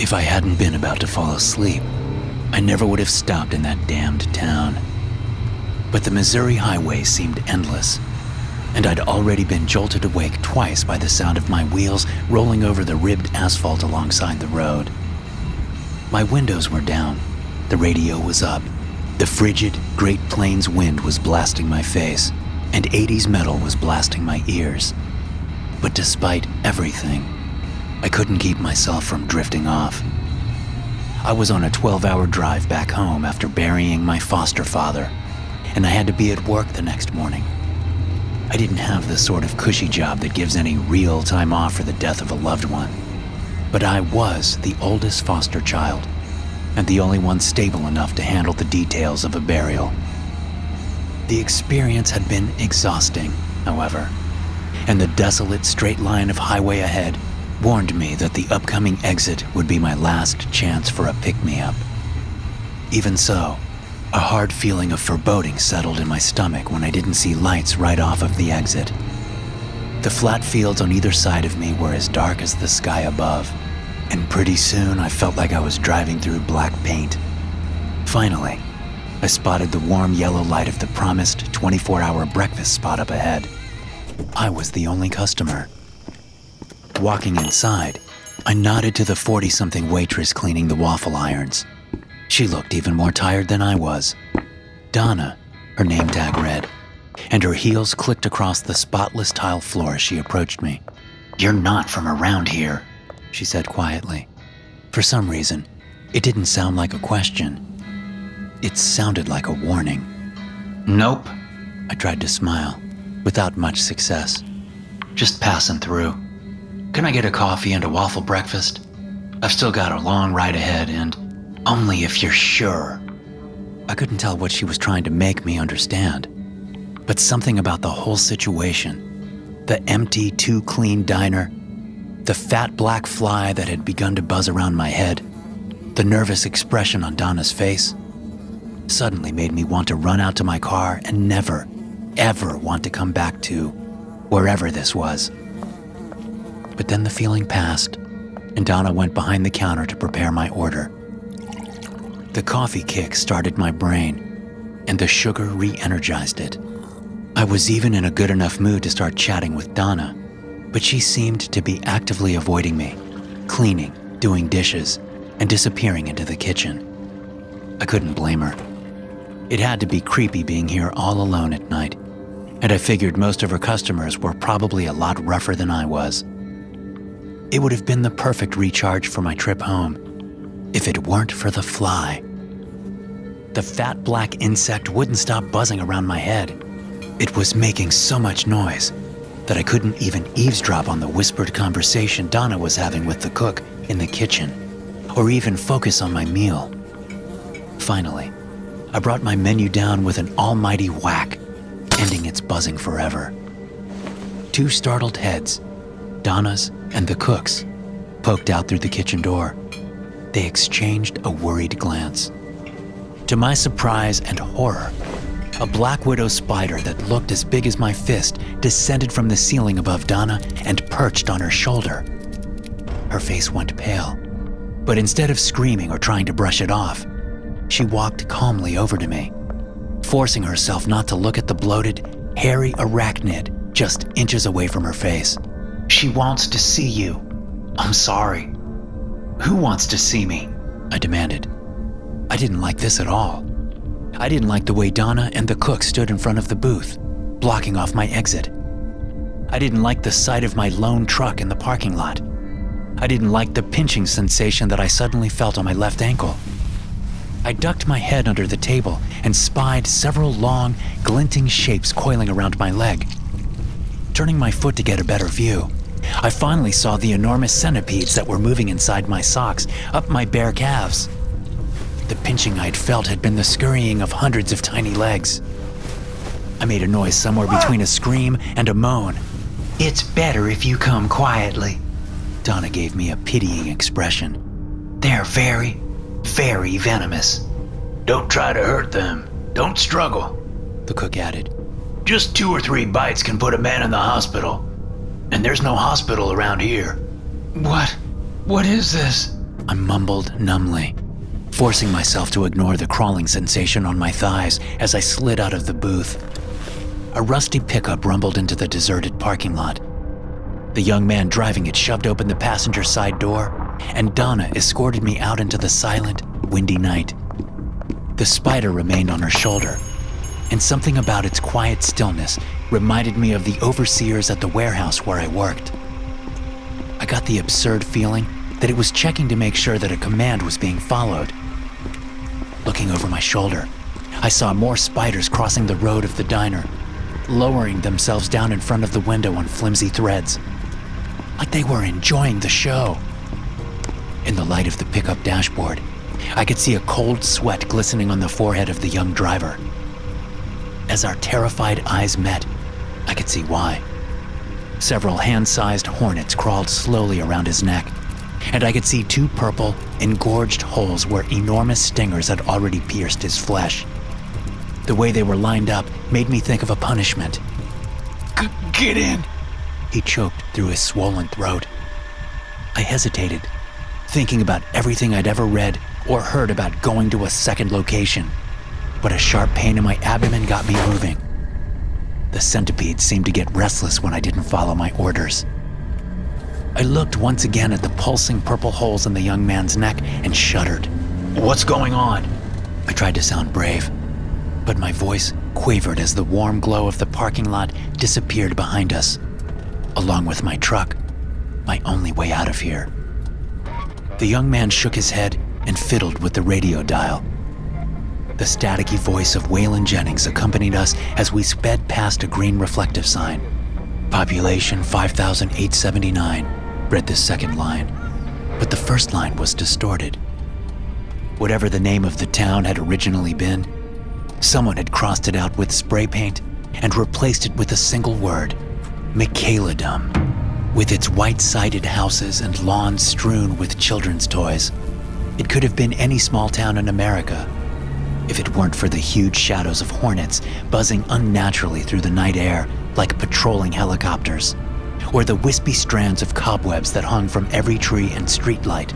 If I hadn't been about to fall asleep, I never would have stopped in that damned town. But the Missouri highway seemed endless, and I'd already been jolted awake twice by the sound of my wheels rolling over the ribbed asphalt alongside the road. My windows were down, the radio was up, the frigid Great Plains wind was blasting my face, and 80s metal was blasting my ears. But despite everything, I couldn't keep myself from drifting off. I was on a 12-hour drive back home after burying my foster father, and I had to be at work the next morning. I didn't have the sort of cushy job that gives any real time off for the death of a loved one, but I was the oldest foster child, and the only one stable enough to handle the details of a burial. The experience had been exhausting, however, and the desolate straight line of highway ahead warned me that the upcoming exit would be my last chance for a pick-me-up. Even so, a hard feeling of foreboding settled in my stomach when I didn't see lights right off of the exit. The flat fields on either side of me were as dark as the sky above, and pretty soon I felt like I was driving through black paint. Finally, I spotted the warm yellow light of the promised 24-hour breakfast spot up ahead. I was the only customer. Walking inside, I nodded to the 40-something waitress cleaning the waffle irons. She looked even more tired than I was. Donna, her name tag read, and her heels clicked across the spotless tile floor as she approached me. "You're not from around here," she said quietly. For some reason, it didn't sound like a question. It sounded like a warning. "Nope," I tried to smile, without much success. "Just passing through. Can I get a coffee and a waffle breakfast? I've still got a long ride ahead, and only if you're sure." I couldn't tell what she was trying to make me understand, but something about the whole situation, the empty, too-clean diner, the fat black fly that had begun to buzz around my head, the nervous expression on Donna's face, suddenly made me want to run out to my car and never, ever want to come back to wherever this was. But then the feeling passed, and Donna went behind the counter to prepare my order. The coffee kick started my brain, and the sugar re-energized it. I was even in a good enough mood to start chatting with Donna, but she seemed to be actively avoiding me, cleaning, doing dishes, and disappearing into the kitchen. I couldn't blame her. It had to be creepy being here all alone at night, and I figured most of her customers were probably a lot rougher than I was. It would have been the perfect recharge for my trip home, if it weren't for the fly. The fat black insect wouldn't stop buzzing around my head. It was making so much noise that I couldn't even eavesdrop on the whispered conversation Donna was having with the cook in the kitchen, or even focus on my meal. Finally, I brought my menu down with an almighty whack, ending its buzzing forever. Two startled heads, Donna's and the cook's, poked out through the kitchen door. They exchanged a worried glance. To my surprise and horror, a black widow spider that looked as big as my fist descended from the ceiling above Donna and perched on her shoulder. Her face went pale, but instead of screaming or trying to brush it off, she walked calmly over to me, forcing herself not to look at the bloated, hairy arachnid just inches away from her face. "She wants to see you. I'm sorry." "Who wants to see me?" I demanded. I didn't like this at all. I didn't like the way Donna and the cook stood in front of the booth, blocking off my exit. I didn't like the sight of my lone truck in the parking lot. I didn't like the pinching sensation that I suddenly felt on my left ankle. I ducked my head under the table and spied several long, glinting shapes coiling around my leg. Turning my foot to get a better view, I finally saw the enormous centipedes that were moving inside my socks, up my bare calves. The pinching I'd felt had been the scurrying of hundreds of tiny legs. I made a noise somewhere between a scream and a moan. "It's better if you come quietly." Donna gave me a pitying expression. "They're very, very venomous." "Don't try to hurt them. Don't struggle," the cook added. "Just 2 or 3 bites can put a man in the hospital. And there's no hospital around here." What is this?" I mumbled numbly, forcing myself to ignore the crawling sensation on my thighs as I slid out of the booth. A rusty pickup rumbled into the deserted parking lot. The young man driving it shoved open the passenger side door, and Donna escorted me out into the silent, windy night. The spider remained on her shoulder, and something about its quiet stillness reminded me of the overseers at the warehouse where I worked. I got the absurd feeling that it was checking to make sure that a command was being followed. Looking over my shoulder, I saw more spiders crossing the road of the diner, lowering themselves down in front of the window on flimsy threads, like they were enjoying the show. In the light of the pickup dashboard, I could see a cold sweat glistening on the forehead of the young driver. As our terrified eyes met, I could see why. Several hand-sized hornets crawled slowly around his neck, and I could see 2 purple, engorged holes where enormous stingers had already pierced his flesh. The way they were lined up made me think of a punishment. "Get in," he choked through his swollen throat. I hesitated, thinking about everything I'd ever read or heard about going to a second location, but a sharp pain in my abdomen got me moving. The centipedes seemed to get restless when I didn't follow my orders. I looked once again at the pulsing purple holes in the young man's neck and shuddered. "What's going on?" I tried to sound brave, but my voice quavered as the warm glow of the parking lot disappeared behind us, along with my truck, my only way out of here. The young man shook his head and fiddled with the radio dial. The staticky voice of Waylon Jennings accompanied us as we sped past a green reflective sign. Population 5,879, read the second line, but the first line was distorted. Whatever the name of the town had originally been, someone had crossed it out with spray paint and replaced it with a single word, Michaeladum. With its white-sided houses and lawns strewn with children's toys, it could have been any small town in America, if it weren't for the huge shadows of hornets buzzing unnaturally through the night air like patrolling helicopters, or the wispy strands of cobwebs that hung from every tree and streetlight.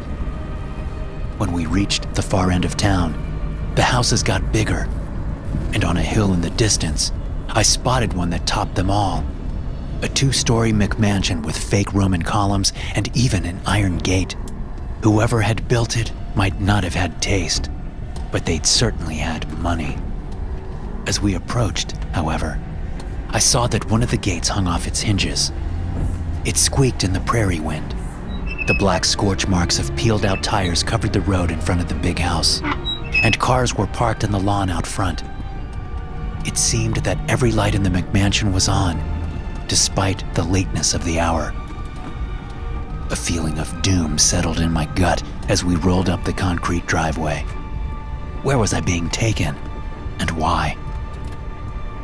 When we reached the far end of town, the houses got bigger, and on a hill in the distance, I spotted one that topped them all. A 2-story McMansion with fake Roman columns and even an iron gate. Whoever had built it might not have had taste, but they'd certainly had money. As we approached, however, I saw that one of the gates hung off its hinges. It squeaked in the prairie wind. The black scorch marks of peeled-out tires covered the road in front of the big house, and cars were parked in the lawn out front. It seemed that every light in the McMansion was on, despite the lateness of the hour. A feeling of doom settled in my gut as we rolled up the concrete driveway. Where was I being taken, and why?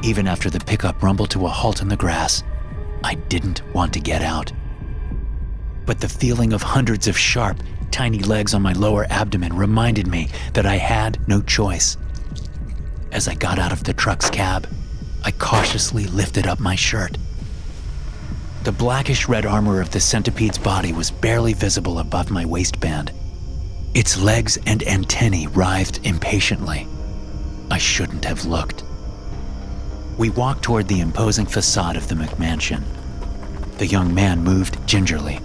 Even after the pickup rumbled to a halt in the grass, I didn't want to get out. But the feeling of hundreds of sharp, tiny legs on my lower abdomen reminded me that I had no choice. As I got out of the truck's cab, I cautiously lifted up my shirt. The blackish-red armor of the centipede's body was barely visible above my waistband. Its legs and antennae writhed impatiently. I shouldn't have looked. We walked toward the imposing facade of the McMansion. The young man moved gingerly,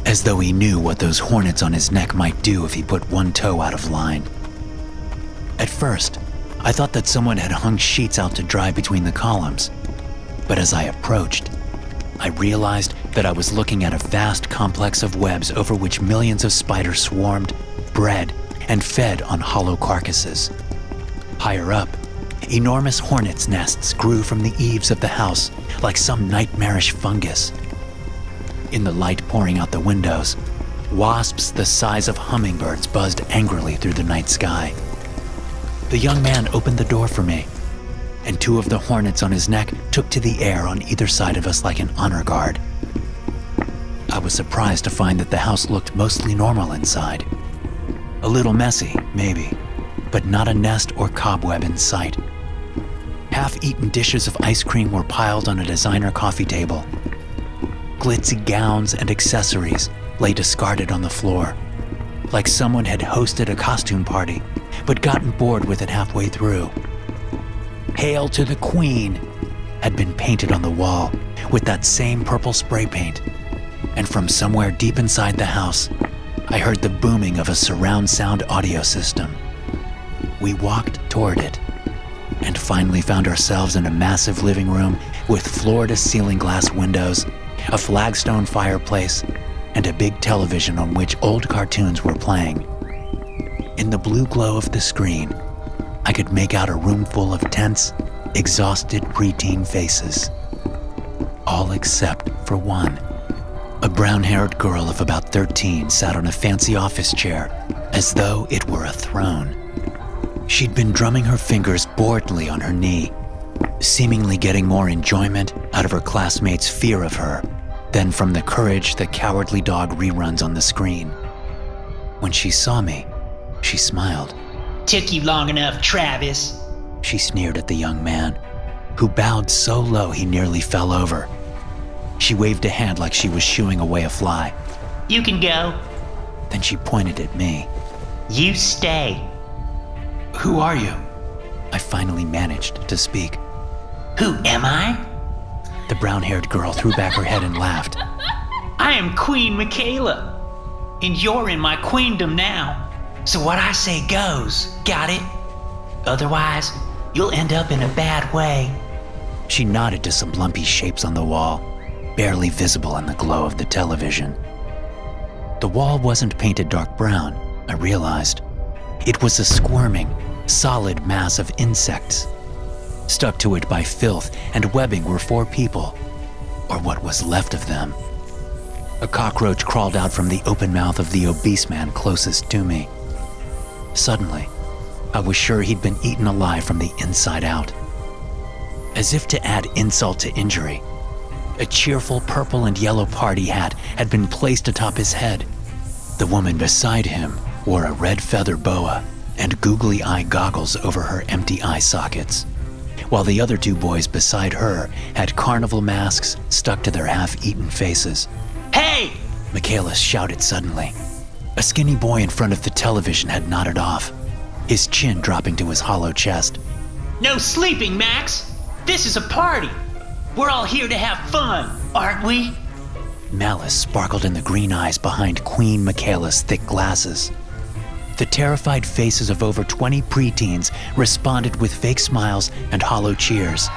as though he knew what those hornets on his neck might do if he put one toe out of line. At first, I thought that someone had hung sheets out to dry between the columns, but as I approached, I realized that I was looking at a vast complex of webs over which millions of spiders swarmed, bred, and fed on hollow carcasses. Higher up, enormous hornets' nests grew from the eaves of the house like some nightmarish fungus. In the light pouring out the windows, wasps the size of hummingbirds buzzed angrily through the night sky. The young man opened the door for me, and 2 of the hornets on his neck took to the air on either side of us like an honor guard. I was surprised to find that the house looked mostly normal inside. A little messy, maybe, but not a nest or cobweb in sight. Half-eaten dishes of ice cream were piled on a designer coffee table. Glitzy gowns and accessories lay discarded on the floor. like someone had hosted a costume party, but gotten bored with it halfway through. "Hail to the Queen" had been painted on the wall with that same purple spray paint, and from somewhere deep inside the house, I heard the booming of a surround sound audio system. We walked toward it, and finally found ourselves in a massive living room with floor-to-ceiling glass windows, a flagstone fireplace, and a big television on which old cartoons were playing. In the blue glow of the screen, I could make out a room full of tense, exhausted preteen faces. All except for one. A brown-haired girl of about 13 sat on a fancy office chair, as though it were a throne. She'd been drumming her fingers boredly on her knee, seemingly getting more enjoyment out of her classmates' fear of her than from the Courage the Cowardly Dog reruns on the screen. When she saw me, she smiled. "Took you long enough, Travis." She sneered at the young man, who bowed so low he nearly fell over. She waved a hand like she was shooing away a fly. "You can go." Then she pointed at me. "You stay." "Who are you?" I finally managed to speak. "Who am I?" The brown-haired girl threw back her head and laughed. "I am Queen Michaela, and you're in my queendom now. So what I say goes, got it? Otherwise, you'll end up in a bad way." She nodded to some lumpy shapes on the wall, barely visible in the glow of the television. The wall wasn't painted dark brown, I realized. It was a squirming, solid mass of insects. Stuck to it by filth and webbing were 4 people, or what was left of them. A cockroach crawled out from the open mouth of the obese man closest to me. Suddenly, I was sure he'd been eaten alive from the inside out. As if to add insult to injury, a cheerful purple and yellow party hat had been placed atop his head. The woman beside him wore a red feather boa and googly eye goggles over her empty eye sockets, while the other 2 boys beside her had carnival masks stuck to their half-eaten faces. "Hey!" Michaela shouted suddenly. A skinny boy in front of the television had nodded off, his chin dropping to his hollow chest. "No sleeping, Max! This is a party! We're all here to have fun, aren't we?" Malice sparkled in the green eyes behind Queen Michaela's thick glasses. The terrified faces of over 20 preteens responded with fake smiles and hollow cheers.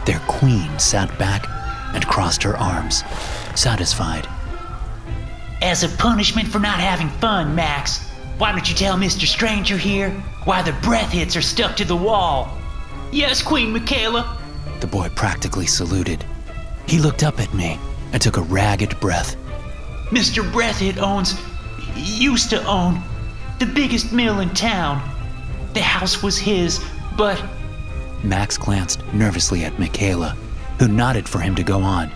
Their queen sat back and crossed her arms, satisfied. "As a punishment for not having fun, Max, why don't you tell Mr. Stranger here why the breath hits are stuck to the wall?" "Yes, Queen Michaela." The boy practically saluted. He looked up at me and took a ragged breath. "Mr. Breathit used to own, the biggest mill in town. The house was his, but..." Max glanced nervously at Michaela, who nodded for him to go on.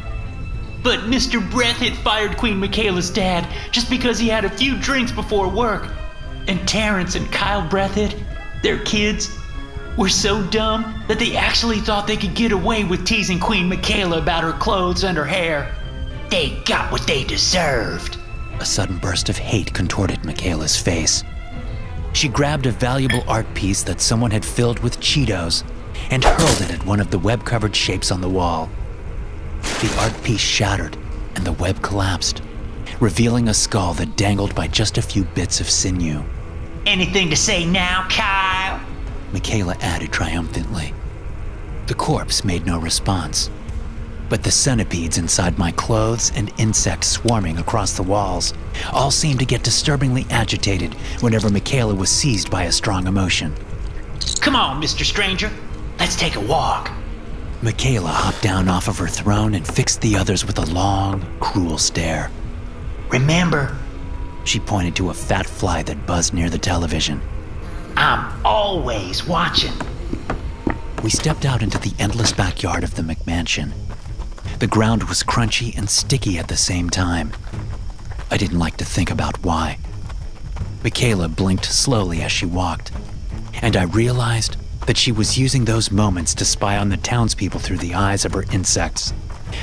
"But Mr. Breathit fired Queen Michaela's dad just because he had a few drinks before work. And Terrence and Kyle Breathit, their kids, were so dumb that they actually thought they could get away with teasing Queen Michaela about her clothes and her hair. They got what they deserved." A sudden burst of hate contorted Michaela's face. She grabbed a valuable art piece that someone had filled with Cheetos and hurled it at one of the web-covered shapes on the wall. The art piece shattered and the web collapsed, revealing a skull that dangled by just a few bits of sinew. "Anything to say now, Kyle?" Michaela added triumphantly. The corpse made no response, but the centipedes inside my clothes and insects swarming across the walls all seemed to get disturbingly agitated whenever Michaela was seized by a strong emotion. "Come on, Mr. Stranger, let's take a walk." Michaela hopped down off of her throne and fixed the others with a long, cruel stare. "Remember," she pointed to a fat fly that buzzed near the television, "I'm always watching." We stepped out into the endless backyard of the McMansion. The ground was crunchy and sticky at the same time. I didn't like to think about why. Michaela blinked slowly as she walked, and I realized that she was using those moments to spy on the townspeople through the eyes of her insects,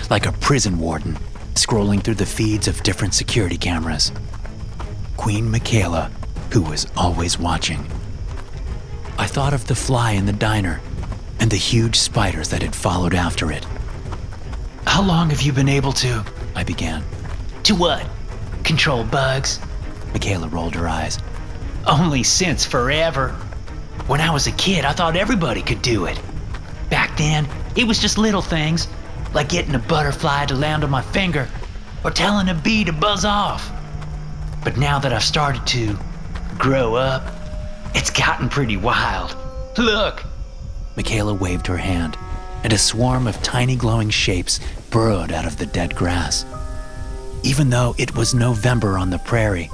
like a prison warden scrolling through the feeds of different security cameras. Queen Michaela, who was always watching. I thought of the fly in the diner and the huge spiders that had followed after it. How long have you been able to? I began. To what? Control bugs? Michaela rolled her eyes. Only since forever. When I was a kid, I thought everybody could do it. Back then, it was just little things, like getting a butterfly to land on my finger, or telling a bee to buzz off. But now that I've started to grow up, it's gotten pretty wild. Look! Michaela waved her hand, and a swarm of tiny glowing shapes burrowed out of the dead grass. Even though it was November on the prairie,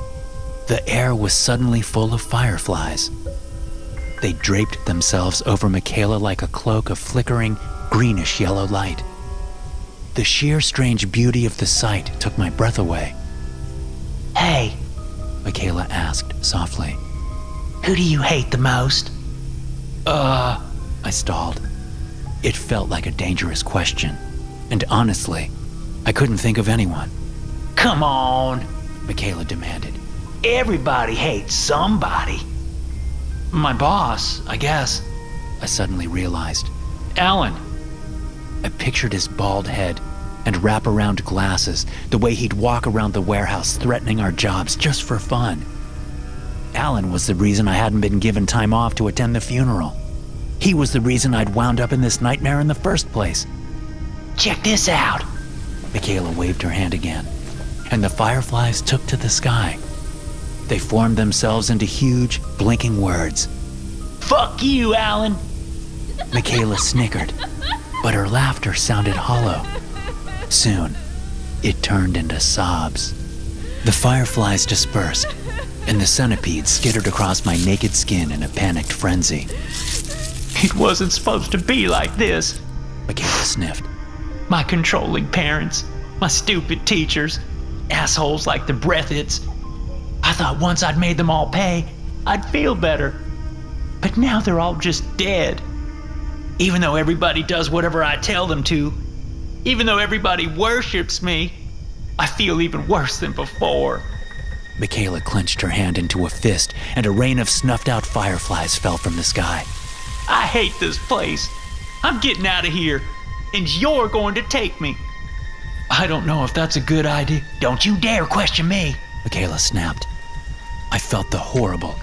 the air was suddenly full of fireflies. They draped themselves over Michaela like a cloak of flickering, greenish-yellow light. The sheer strange beauty of the sight took my breath away. Hey, Michaela asked softly. who do you hate the most? I stalled. It felt like a dangerous question, and honestly, I couldn't think of anyone. Come on, Michaela demanded. everybody hates somebody. My boss, I guess. I suddenly realized. Alan. I pictured his bald head and wraparound glasses, the way he'd walk around the warehouse threatening our jobs just for fun. Alan was the reason I hadn't been given time off to attend the funeral. He was the reason I'd wound up in this nightmare in the first place. Check this out. Michaela waved her hand again, and the fireflies took to the sky. They formed themselves into huge, blinking words. Fuck you, Alan. Michaela snickered, but her laughter sounded hollow. Soon, it turned into sobs. The fireflies dispersed, and the centipede skittered across my naked skin in a panicked frenzy. It wasn't supposed to be like this. Michaela sniffed. My controlling parents, my stupid teachers, assholes like the Breathids. I thought once I'd made them all pay, I'd feel better. But now they're all just dead. Even though everybody does whatever I tell them to, even though everybody worships me, I feel even worse than before. Michaela clenched her hand into a fist, and a rain of snuffed-out fireflies fell from the sky. I hate this place. I'm getting out of here, and you're going to take me. I don't know if that's a good idea. Don't you dare question me, Michaela snapped. I felt the horrible,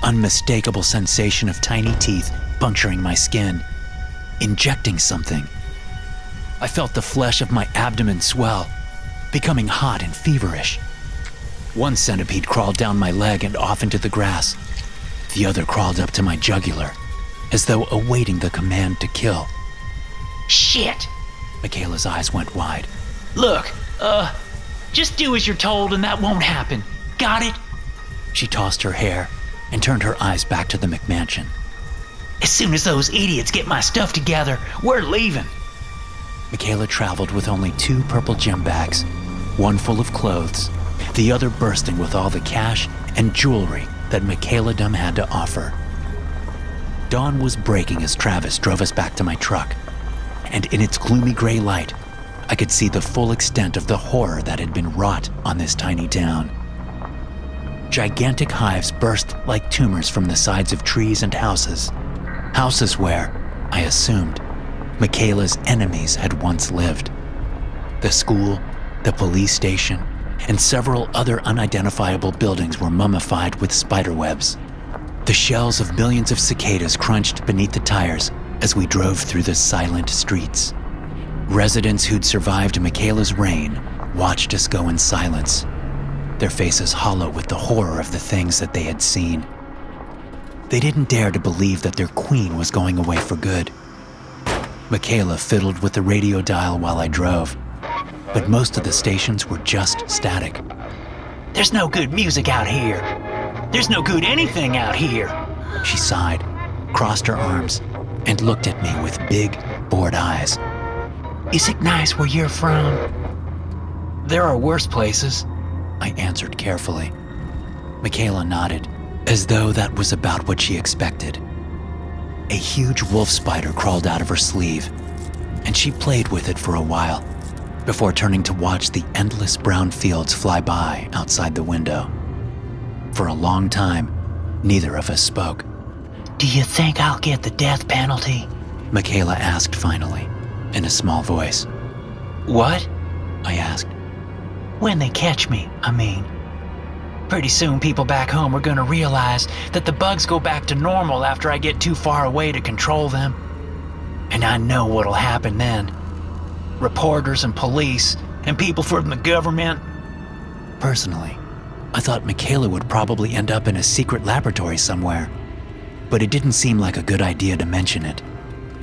unmistakable sensation of tiny teeth puncturing my skin, injecting something. I felt the flesh of my abdomen swell, becoming hot and feverish. One centipede crawled down my leg and off into the grass. The other crawled up to my jugular, as though awaiting the command to kill. Shit! Michaela's eyes went wide. Look, just do as you're told and that won't happen. Got it? She tossed her hair and turned her eyes back to the McMansion. As soon as those idiots get my stuff together, we're leaving. Michaela traveled with only 2 purple gem bags, one full of clothes, the other bursting with all the cash and jewelry that Michaela-dom had to offer. Dawn was breaking as Travis drove us back to my truck, and in its gloomy gray light, I could see the full extent of the horror that had been wrought on this tiny town. Gigantic hives burst like tumors from the sides of trees and houses. Houses where, I assumed, Michaela's enemies had once lived. The school, the police station, and several other unidentifiable buildings were mummified with spiderwebs. The shells of millions of cicadas crunched beneath the tires as we drove through the silent streets. Residents who'd survived Michaela's reign watched us go in silence, their faces hollow with the horror of the things that they had seen. They didn't dare to believe that their queen was going away for good. Michaela fiddled with the radio dial while I drove, but most of the stations were just static. There's no good music out here. There's no good anything out here. She sighed, crossed her arms, and looked at me with big, bored eyes. Is it nice where you're from? There are worse places, I answered carefully. Michaela nodded, as though that was about what she expected. A huge wolf spider crawled out of her sleeve, and she played with it for a while, before turning to watch the endless brown fields fly by outside the window. For a long time, neither of us spoke. Do you think I'll get the death penalty? Michaela asked finally, in a small voice. What? I asked. When they catch me, I mean. Pretty soon people back home are gonna realize that the bugs go back to normal after I get too far away to control them. And I know what'll happen then. Reporters and police and people from the government. Personally, I thought Michaela would probably end up in a secret laboratory somewhere, but it didn't seem like a good idea to mention it,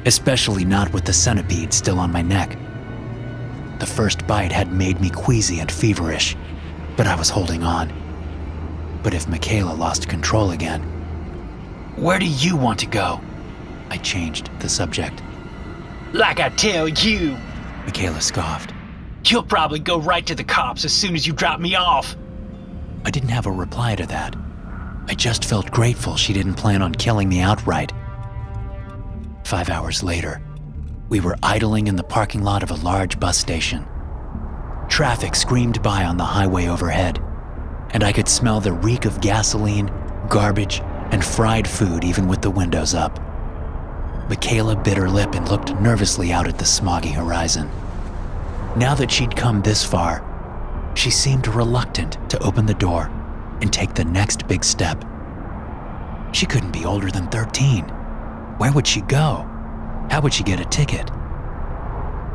especially not with the centipede still on my neck. The first bite had made me queasy and feverish, but I was holding on. But if Michaela lost control again... Where do you want to go? I changed the subject. Like I tell you, Michaela scoffed. You'll probably go right to the cops as soon as you drop me off. I didn't have a reply to that. I just felt grateful she didn't plan on killing me outright. 5 hours later, we were idling in the parking lot of a large bus station. Traffic screamed by on the highway overhead, and I could smell the reek of gasoline, garbage, and fried food even with the windows up. Michaela bit her lip and looked nervously out at the smoggy horizon. Now that she'd come this far, she seemed reluctant to open the door and take the next big step. She couldn't be older than 13. Where would she go? How would she get a ticket?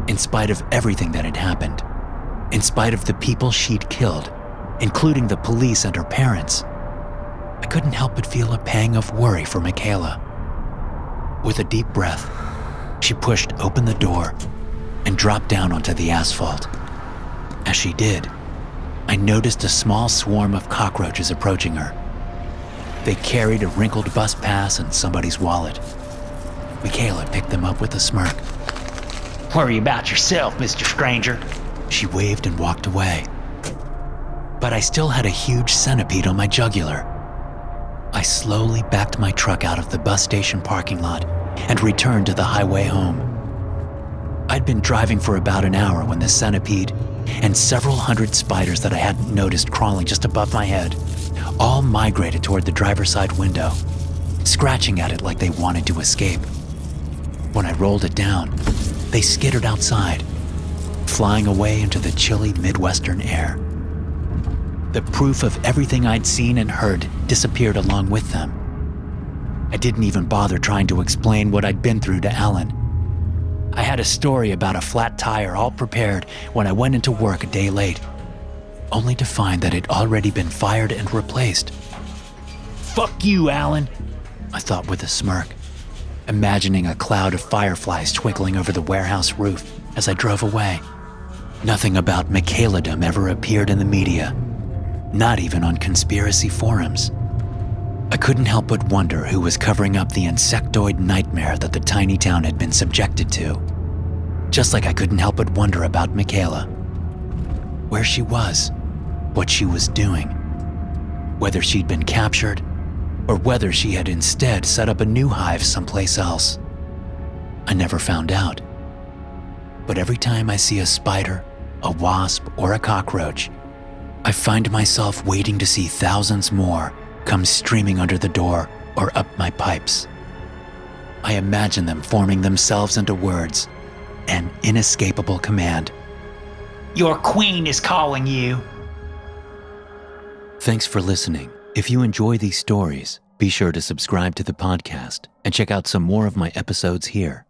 In spite of everything that had happened, in spite of the people she'd killed, including the police and her parents, I couldn't help but feel a pang of worry for Michaela. With a deep breath, she pushed open the door and dropped down onto the asphalt. As she did, I noticed a small swarm of cockroaches approaching her. They carried a wrinkled bus pass and somebody's wallet. Michaela picked them up with a smirk. Worry about yourself, Mr. Stranger. She waved and walked away. But I still had a huge centipede on my jugular. I slowly backed my truck out of the bus station parking lot and returned to the highway home. I'd been driving for about an hour when the centipede and several hundred spiders that I hadn't noticed crawling just above my head all migrated toward the driver's side window, scratching at it like they wanted to escape. When I rolled it down, they skittered outside, flying away into the chilly Midwestern air. The proof of everything I'd seen and heard disappeared along with them. I didn't even bother trying to explain what I'd been through to Alan. I had a story about a flat tire all prepared when I went into work a day late, only to find that it'd already been fired and replaced. Fuck you, Alan, I thought with a smirk, imagining a cloud of fireflies twinkling over the warehouse roof as I drove away. Nothing about Michaeladom ever appeared in the media, not even on conspiracy forums. I couldn't help but wonder who was covering up the insectoid nightmare that the tiny town had been subjected to. Just like I couldn't help but wonder about Michaela. Where she was, what she was doing, whether she'd been captured, or whether she had instead set up a new hive someplace else. I never found out. But every time I see a spider, a wasp, or a cockroach, I find myself waiting to see thousands more come streaming under the door or up my pipes. I imagine them forming themselves into words, an inescapable command. Your queen is calling you. Thanks for listening. If you enjoy these stories, be sure to subscribe to the podcast and check out some more of my episodes here.